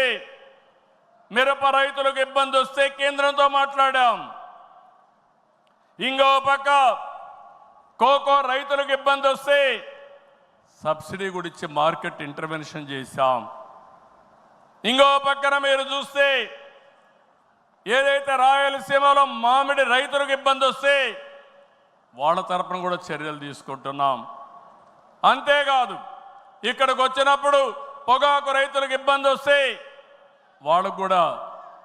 A: మిరప రైతులకు ఇబ్బంది వస్తే కేంద్రంతో మాట్లాడాం. ఇంకో పక్క కోకో రైతులకు ఇబ్బంది వస్తే సబ్సిడీ కూడా ఇచ్చి మార్కెట్ ఇంటర్వెన్షన్ చేశాం. ఇంకో పక్కన మీరు చూస్తే ఏదైతే రాయలసీమలో మామిడి రైతులకు ఇబ్బంది వస్తే వాళ్ళ తరపున కూడా చర్యలు తీసుకుంటున్నాం. అంతేకాదు, ఇక్కడికి వచ్చినప్పుడు పొగాకు రైతులకు ఇబ్బంది వస్తే వాళ్ళకు కూడా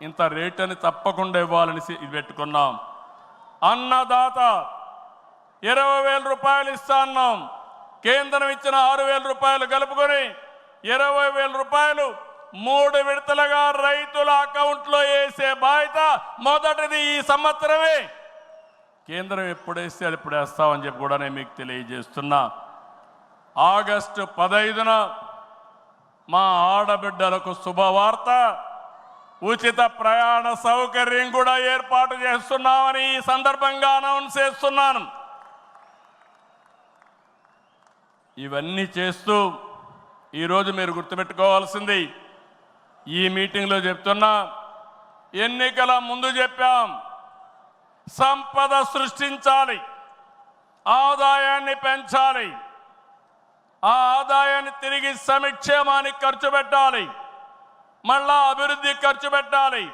A: ఇంత రేట్ అని తప్పకుండా ఇవ్వాలని ఇది పెట్టుకున్నాం. అన్నదాత 20,000 రూపాయలు ఇస్తా అన్నాం. కేంద్రం ఇచ్చిన 6,000 రూపాయలు కలుపుకొని 20,000 రూపాయలు 3 విడతలుగా రైతుల అకౌంట్లో వేసే బాధ్యత మొదటిది ఈ సంవత్సరమే. కేంద్రం ఎప్పుడు వేస్తే అది ఇప్పుడు వేస్తామని చెప్పి కూడా నేను మీకు తెలియజేస్తున్నా. ఆగస్టు 15న మా ఆడబిడ్డలకు శుభవార్త, ఉచిత ప్రయాణ సౌకర్యం కూడా ఏర్పాటు చేస్తున్నామని ఈ సందర్భంగా అనౌన్స్ చేస్తున్నాను. ఇవన్నీ చేస్తూ ఈరోజు మీరు గుర్తుపెట్టుకోవాల్సింది, ఈ మీటింగ్లో చెప్తున్నా, ఎన్నికల ముందు చెప్పాం, సంపద సృష్టించాలి, ఆదాయాన్ని పెంచాలి, ఆ ఆదాయాన్ని తిరిగి సంక్షేమానికి ఖర్చు పెట్టాలి, మళ్ళా అభివృద్ధి ఖర్చు పెట్టాలి.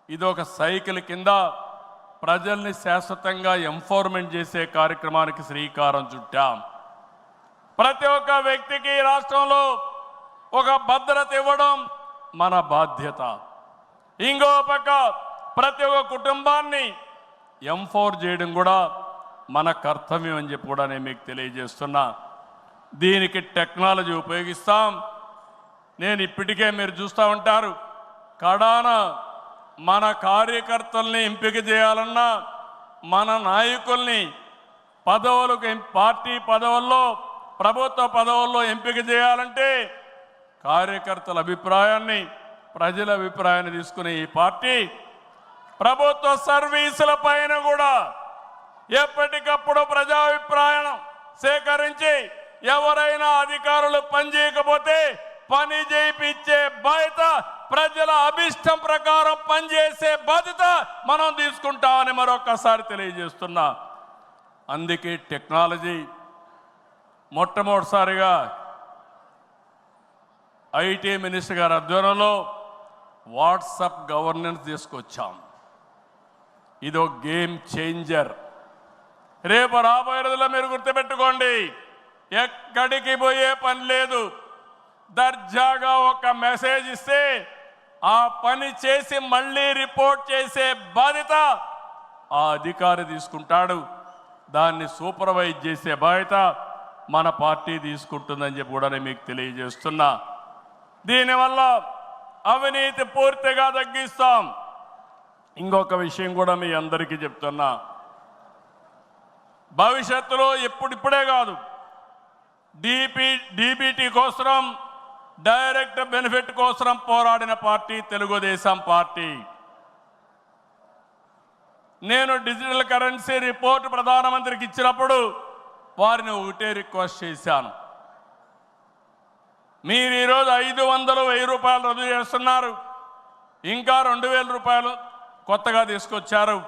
A: ఇది ఒక సైకిల్ కింద ప్రజల్ని శాశ్వతంగా ఎంపవర్మెంట్ చేసే కార్యక్రమానికి శ్రీకారం చుట్టాం. ప్రతి ఒక్క వ్యక్తికి రాష్ట్రంలో ఒక భద్రత ఇవ్వడం మన బాధ్యత. ఇంకో పక్క ప్రతి ఒక్క కుటుంబాన్ని ఎంపవర్ చేయడం కూడా మన కర్తవ్యం అని చెప్పి కూడా నేను మీకు తెలియజేస్తున్నా. దీనికి టెక్నాలజీ ఉపయోగిస్తాం. నేను ఇప్పటికే మీరు చూస్తూ ఉంటారు, కడాన మన కార్యకర్తల్ని ఎంపిక చేయాలన్నా, మన నాయకుల్ని పదవులకు పార్టీ పదవుల్లో, ప్రభుత్వ పదవుల్లో ఎంపిక చేయాలంటే కార్యకర్తల అభిప్రాయాన్ని, ప్రజల అభిప్రాయాన్ని తీసుకునే ఈ పార్టీ ప్రభుత్వ సర్వీసుల పైన కూడా ఎప్పటికప్పుడు ప్రజాభిప్రాయం సేకరించి ఎవరైనా అధికారులు పనిచేయకపోతే పని చేయించే బాధ్యత, ప్రజల అభిష్టం ప్రకారం పనిచేసే బాధ్యత మనం తీసుకుంటామని మరొకసారి తెలియజేస్తున్నా. అందుకే టెక్నాలజీ మొట్టమొదటిసారిగా ఐటీ మినిస్టర్ గారి ఆధ్వర్యంలో వాట్సాప్ గవర్నెన్స్ తీసుకొచ్చాం. ఇదో గేమ్ చేంజర్. రేపు రాబోయే రోజుల్లో మీరు గుర్తుపెట్టుకోండి, ఎక్కడికి పోయే పని లేదు. దర్జాగా ఒక మెసేజ్ ఇస్తే ఆ పని చేసి మళ్ళీ రిపోర్ట్ చేసే బాధ్యత ఆ అధికారి తీసుకుంటాడు. దాన్ని సూపర్వైజ్ చేసే బాధ్యత మన పార్టీ తీసుకుంటుందని చెప్పి కూడా నేను మీకు తెలియజేస్తున్నా. దీనివల్ల అవినీతి పూర్తిగా తగ్గిస్తాం. ఇంకొక విషయం కూడా మీ అందరికీ చెప్తున్నా, భవిష్యత్తులో ఇప్పుడే కాదు, డీబీటీ కోసం, డైరెక్ట్ బెనిఫిట్ కోసం పోరాడిన పార్టీ తెలుగుదేశం పార్టీ. నేను డిజిటల్ కరెన్సీ రిపోర్ట్ ప్రధానమంత్రికి ఇచ్చినప్పుడు వారిని ఒకటే రిక్వెస్ట్ చేశాను, మీరు ఈరోజు 500, 1000 రూపాయలు రద్దు చేస్తున్నారు, ఇంకా 2000 రూపాయలు కొత్తగా తీసుకొచ్చారు.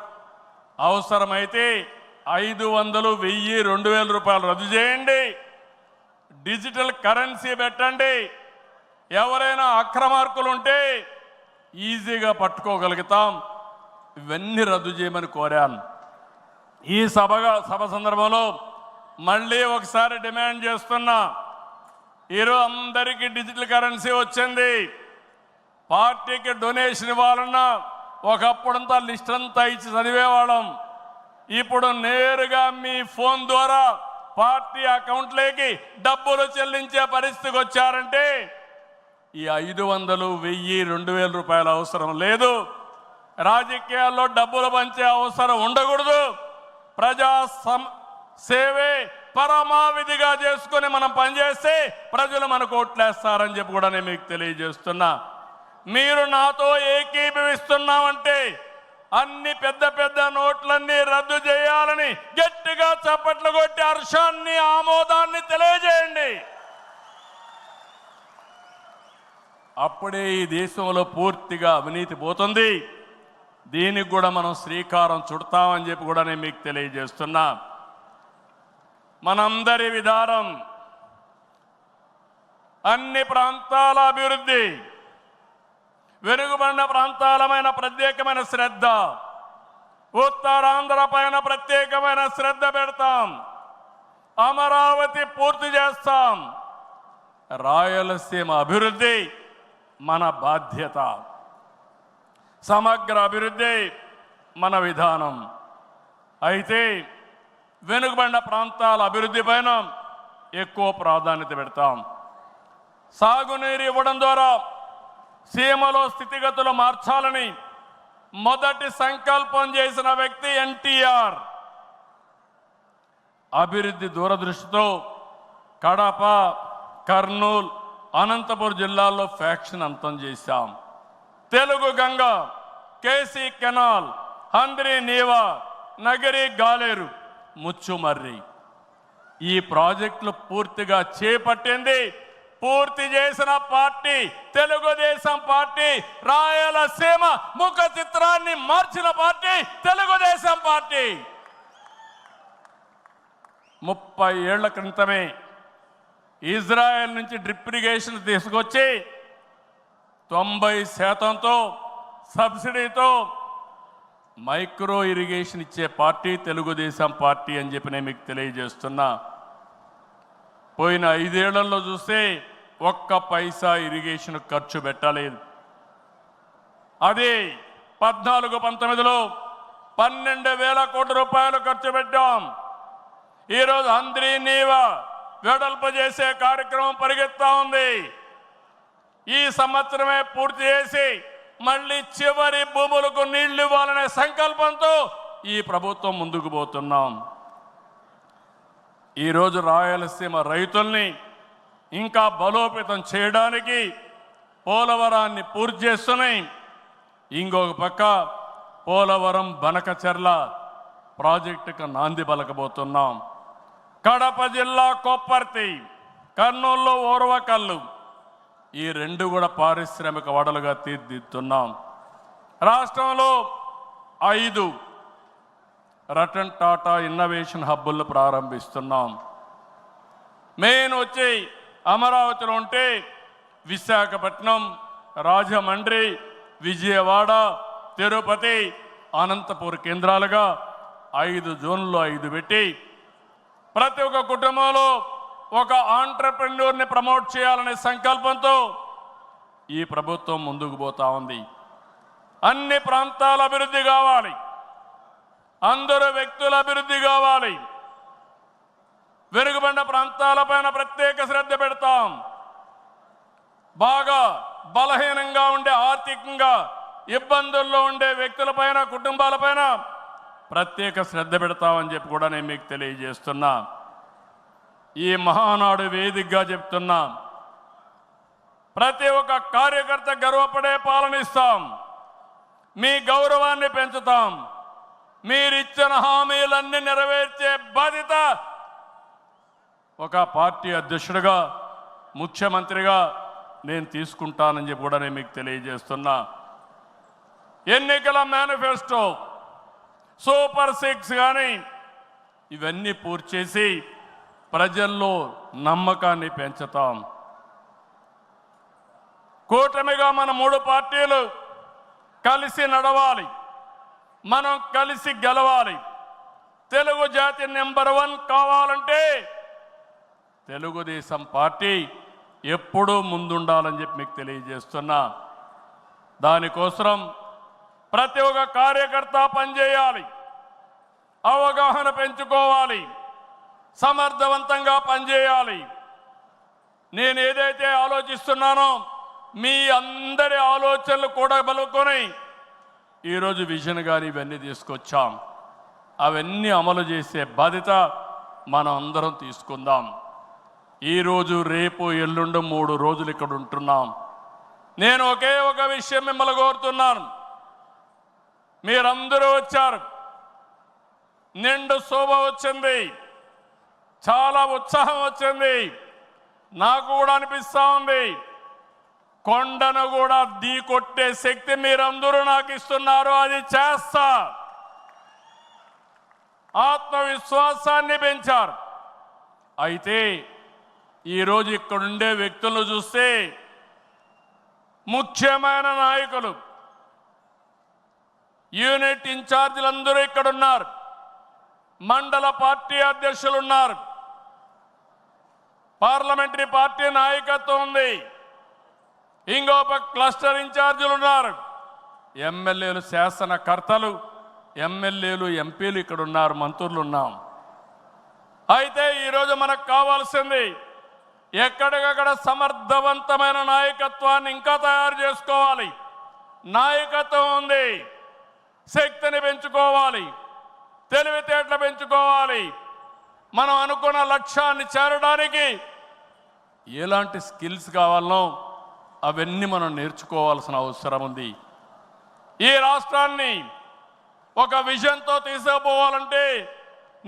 A: అవసరమైతే 500, 1000, 2000 రూపాయలు రద్దు చేయండి, డిజిటల్ కరెన్సీ పెట్టండి. ఎవరైనా అక్రమార్కులు ఉంటే ఈజీగా పట్టుకోగలుగుతాం. ఇవన్నీ రద్దు చేయమని కోరాను. ఈ సభ సందర్భంలో మళ్ళీ ఒకసారి డిమాండ్ చేస్తున్నా, ఈరోజు అందరికీ డిజిటల్ కరెన్సీ వచ్చింది. పార్టీకి డొనేషన్ ఇవ్వాలన్నా ఒకప్పుడంతా లిస్ట్ అంతా ఇచ్చి చదివేవాళ్ళం. ఇప్పుడు నేరుగా మీ ఫోన్ ద్వారా పార్టీ అకౌంట్లోకి డబ్బులు చెల్లించే పరిస్థితికి వచ్చారంటే ఈ 500, 1000, 2000 రూపాయల అవసరం లేదు. రాజకీయాల్లో డబ్బులు పంచే అవసరం ఉండకూడదు. ప్రజా సేవే పరమావిధిగా చేసుకుని మనం పనిచేస్తే ప్రజలు మనకు ఓట్లేస్తారని చెప్పి కూడా నేను మీకు తెలియజేస్తున్నా. మీరు నాతో ఏకీభవిస్తున్నామంటే అన్ని పెద్ద నోట్లన్నీ రద్దు చేయాలని గట్టిగా చప్పట్లు కొట్టి హర్షాన్ని, ఆమోదాన్ని తెలియజేయండి. అప్పుడే ఈ దేశంలో పూర్తిగా అవినీతి పోతుంది. దీనికి కూడా మనం శ్రీకారం చుడతామని చెప్పి కూడా నేను మీకు తెలియజేస్తున్నా. మనందరి విధానం అన్ని ప్రాంతాల అభివృద్ధి, వెనుకబడిన ప్రాంతాలమైన ప్రత్యేకమైన శ్రద్ధ, ఉత్తరాంధ్ర పైన ప్రత్యేకమైన శ్రద్ధ పెడతాం. అమరావతి పూర్తి చేస్తాం. రాయలసీమ అభివృద్ధి మన బాధ్యత. సమగ్ర అభివృద్ధి మన విధానం. అయితే వెనుకబడిన ప్రాంతాల అభివృద్ధి పైన ఎక్కువ ప్రాధాన్యత పెడతాం. సాగునీరు ఇవ్వడం ద్వారా సీమలో స్థితిగతులు మార్చాలని మొదటి సంకల్పం చేసిన వ్యక్తి ఎన్టీఆర్. అభివృద్ధి దూరదృష్టితో కడప, కర్నూలు, అనంతపురం జిల్లాల్లో ఫ్యాక్షన్ అంతం చేశాం. తెలుగు గంగ, కేసీ కెనాల్, హంద్రీ నీవా, నగరి గాలేరు, ముచ్చుమర్రి ఈ ప్రాజెక్టులు పూర్తిగా చేపట్టింది, పూర్తి చేసిన పార్టీ తెలుగుదేశం పార్టీ. రాయలసీమ ముఖ చిత్రాన్ని మార్చిన పార్టీ తెలుగుదేశం పార్టీ. 30 ఏళ్ల క్రితమే ఇజ్రాయెల్ నుంచి డ్రిప్ ఇరిగేషన్ తీసుకొచ్చి 90% సబ్సిడీతో మైక్రో ఇరిగేషన్ ఇచ్చే పార్టీ తెలుగుదేశం పార్టీ అని చెప్పి నేను మీకు తెలియజేస్తున్నా. పోయిన 5 ఏళ్లలో చూస్తే ఒక్క పైసా ఇరిగేషన్ ఖర్చు పెట్టలేదు. అది 14-19లో 12,000 కోట్ల రూపాయలు ఖర్చు పెట్టాం. ఈరోజు హంద్రీ నీవా వెడల్పు చేసే కార్యక్రమం పరిగెత్తా ఉంది. ఈ సంవత్సరమే పూర్తి చేసి మళ్ళీ చివరి భూములకు నీళ్లు ఇవ్వాలనే సంకల్పంతో ఈ ప్రభుత్వం ముందుకు పోతున్నాం. ఈరోజు రాయలసీమ రైతుల్ని ఇంకా బలోపేతం చేయడానికి పోలవరాన్ని పూర్తి చేస్తున్నాయి. ఇంకొక పక్క పోలవరం బనకచెర్ల ప్రాజెక్టుకు నాంది పలకబోతున్నాం. కడప జిల్లా కొప్పర్తి, కర్నూలులో ఓర్వకల్లు, ఈ రెండు కూడా పారిశ్రామిక వడలుగా తీర్చిదిద్దుతున్నాం. రాష్ట్రంలో 5 రతన్ టాటా ఇన్నోవేషన్ హబ్బులను ప్రారంభిస్తున్నాం. మెయిన్ వచ్చి అమరావతిలో ఉంటే విశాఖపట్నం, రాజమండ్రి, విజయవాడ, తిరుపతి, అనంతపూర్ కేంద్రాలుగా 5 జోన్లు 5 పెట్టి ప్రతి ఒక్క కుటుంబంలో ఒక ఆంట్రప్రెన్యూర్ని ప్రమోట్ చేయాలనే సంకల్పంతో ఈ ప్రభుత్వం ముందుకు పోతా ఉంది. అన్ని ప్రాంతాల అభివృద్ధి కావాలి, అందరూ వ్యక్తుల అభివృద్ధి కావాలి. వెనుకబడిన ప్రాంతాలపైన ప్రత్యేక శ్రద్ధ పెడతాం. బాగా బలహీనంగా ఉండే, ఆర్థికంగా ఇబ్బందుల్లో ఉండే వ్యక్తులపైన, కుటుంబాలపైన ప్రత్యేక శ్రద్ధ పెడతామని చెప్పి కూడా నేను మీకు తెలియజేస్తున్నా. ఈ మహానాడు వేదికగా చెప్తున్నా, ప్రతి ఒక్క కార్యకర్త గర్వపడే పాలనిస్తాం. మీ గౌరవాన్ని పెంచుతాం. మీరిచ్చిన హామీలన్నీ నెరవేర్చే బాధ్యత ఒక పార్టీ అధ్యక్షుడిగా, ముఖ్యమంత్రిగా నేను తీసుకుంటానని చెప్పి కూడా నేను మీకు తెలియజేస్తున్నా. ఎన్నికల మేనిఫెస్టో, సూపర్ 6 కానీ ఇవన్నీ పూర్తి చేసి ప్రజల్లో నమ్మకాన్ని పెంచుతాం. కూటమిగా మన 3 పార్టీలు కలిసి నడవాలి, మనం కలిసి గెలవాలి. తెలుగు జాతి నెంబర్ 1 కావాలంటే తెలుగుదేశం పార్టీ ఎప్పుడూ ముందుండాలని చెప్పి మీకు తెలియజేస్తున్నా. దానికోసం ప్రతి ఒక్క కార్యకర్త పనిచేయాలి, అవగాహన పెంచుకోవాలి, సమర్థవంతంగా పనిచేయాలి. నేను ఏదైతే ఆలోచిస్తున్నానో మీ అందరి ఆలోచనలు కూడా బలుకొని ఈరోజు విజన్ కానీ ఇవన్నీ తీసుకొచ్చాం. అవన్నీ అమలు చేసే బాధ్యత మనం అందరం తీసుకుందాం. ఈరోజు, రేపు, ఎల్లుండి 3 రోజులు ఇక్కడ ఉంటున్నాం. నేను ఒకే ఒక విషయం మిమ్మల్ని కోరుతున్నాను. మీరందరూ వచ్చారు, నిండు శోభ వచ్చింది, చాలా ఉత్సాహం వచ్చింది. నాకు కూడా అనిపిస్తూ ఉంది, కొండను కూడా ఢీ కొట్టే శక్తి మీరందరూ నాకు ఇస్తున్నారు. అది చేస్తా. ఆత్మవిశ్వాసాన్ని పెంచారు. అయితే ఈరోజు ఇక్కడుండే వ్యక్తులను చూస్తే ముఖ్యమైన నాయకులు, యూనిట్ ఇన్ఛార్జీలందరూ ఇక్కడున్నారు, మండల పార్టీ అధ్యక్షులు ఉన్నారు, పార్లమెంటరీ పార్టీ నాయకత్వం ఉంది, ఇంకొక క్లస్టర్ ఇన్ఛార్జీలు ఉన్నారు, ఎమ్మెల్యేలు, శాసనకర్తలు, ఎమ్మెల్యేలు, ఎంపీలు ఇక్కడ ఉన్నారు, మంత్రులు ఉన్నాం. అయితే ఈరోజు మనకు కావాల్సింది ఎక్కడికక్కడ సమర్థవంతమైన నాయకత్వాన్ని ఇంకా తయారు చేసుకోవాలి. నాయకత్వం ఉంది, శక్తిని పెంచుకోవాలి, తెలివితేటలు పెంచుకోవాలి. మనం అనుకున్న లక్ష్యాన్ని చేరడానికి ఎలాంటి స్కిల్స్ కావాలనో అవన్నీ మనం నేర్చుకోవాల్సిన అవసరం ఉంది. ఈ రాష్ట్రాన్ని ఒక విజన్తో తీసుకుపోవాలంటే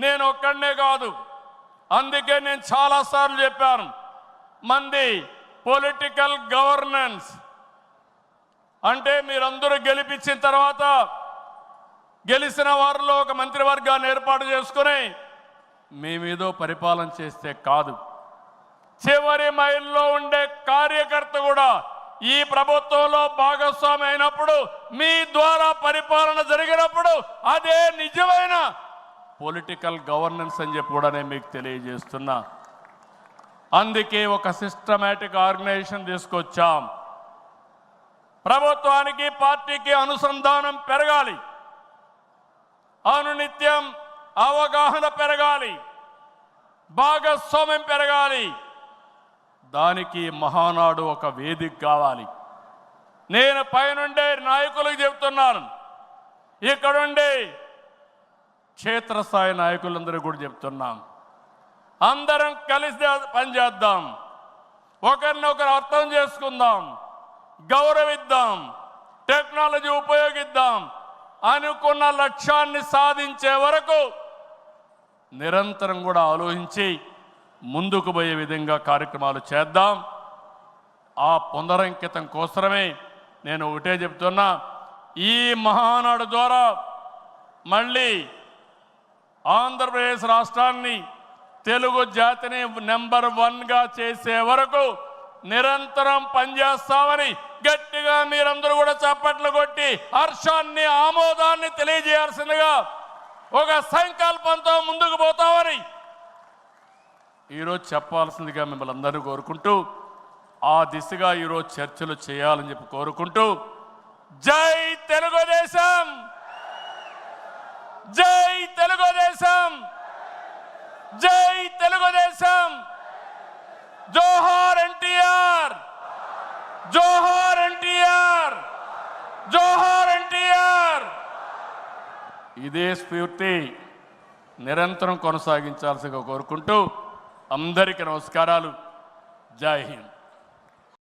A: నేను ఒక్కడనే కాదు. అందుకే నేను చాలాసార్లు చెప్పాను, మంది పొలిటికల్ గవర్నెన్స్ అంటే మీరందరూ గెలిపించిన తర్వాత గెలిచిన వారిలో ఒక మంత్రివర్గాన్ని ఏర్పాటు చేసుకుని మేమేదో పరిపాలన చేస్తే కాదు, చివరి మైల్లో ఉండే కార్యకర్త కూడా ఈ ప్రభుత్వంలో భాగస్వామి అయినప్పుడు, మీ ద్వారా పరిపాలన జరిగినప్పుడు అదే నిజమైన పొలిటికల్ గవర్నెన్స్ అని చెప్పి కూడా నేను మీకు తెలియజేస్తున్నా. అందుకే ఒక సిస్టమేటిక్ ఆర్గనైజేషన్ తీసుకొచ్చాం. ప్రభుత్వానికి, పార్టీకి అనుసంధానం పెరగాలి, అనునిత్యం అవగాహన పెరగాలి, భాగస్వామ్యం పెరగాలి. దానికి మహానాడు ఒక వేదిక కావాలి. నేను పైనుండే నాయకులకు చెప్తున్నాను, ఇక్కడుండే క్షేత్రస్థాయి నాయకులందరూ కూడా చెప్తున్నాం, అందరం కలిసి పనిచేద్దాం, ఒకరినొకరు అర్థం చేసుకుందాం, గౌరవిద్దాం, టెక్నాలజీ ఉపయోగిద్దాం, అనుకున్న లక్ష్యాన్ని సాధించే వరకు నిరంతరం కూడా ఆలోచించి ముందుకు పోయే విధంగా కార్యక్రమాలు చేద్దాం. ఆ పునరంకితం కోసమే నేను ఒకటే చెప్తున్నా, ఈ మహానాడు ద్వారా మళ్ళీ ఆంధ్రప్రదేశ్ రాష్ట్రాన్ని, తెలుగు జాతిని నెంబర్ 1గా చేసే వరకు నిరంతరం పనిచేస్తామని గట్టిగా మీరందరూ కూడా చప్పట్లు కొట్టి హర్షాన్ని, ఆమోదాన్ని తెలియజేయాల్సిందిగా ఒక సంకల్పంతో ముందుకు పోతామని ఈరోజు చెప్పాల్సిందిగా మిమ్మల్ని అందరూ కోరుకుంటూ, ఆ దిశగా ఈరోజు చర్చలు చేయాలని చెప్పి కోరుకుంటూ, జై తెలుగుదేశం, జై తెలుగుదేశం, జై తెలుగుదేశం, జోహార్ ఎన్టీఆర్, జోహార్ ఎన్టీఆర్, జోహార్ ఎన్టీఆర్. ఇదే స్ఫూర్తి నిరంతరం కొనసాగించాల్సిగా కోరుకుంటూ అందరికీ నమస్కారాలు. జై హింద్.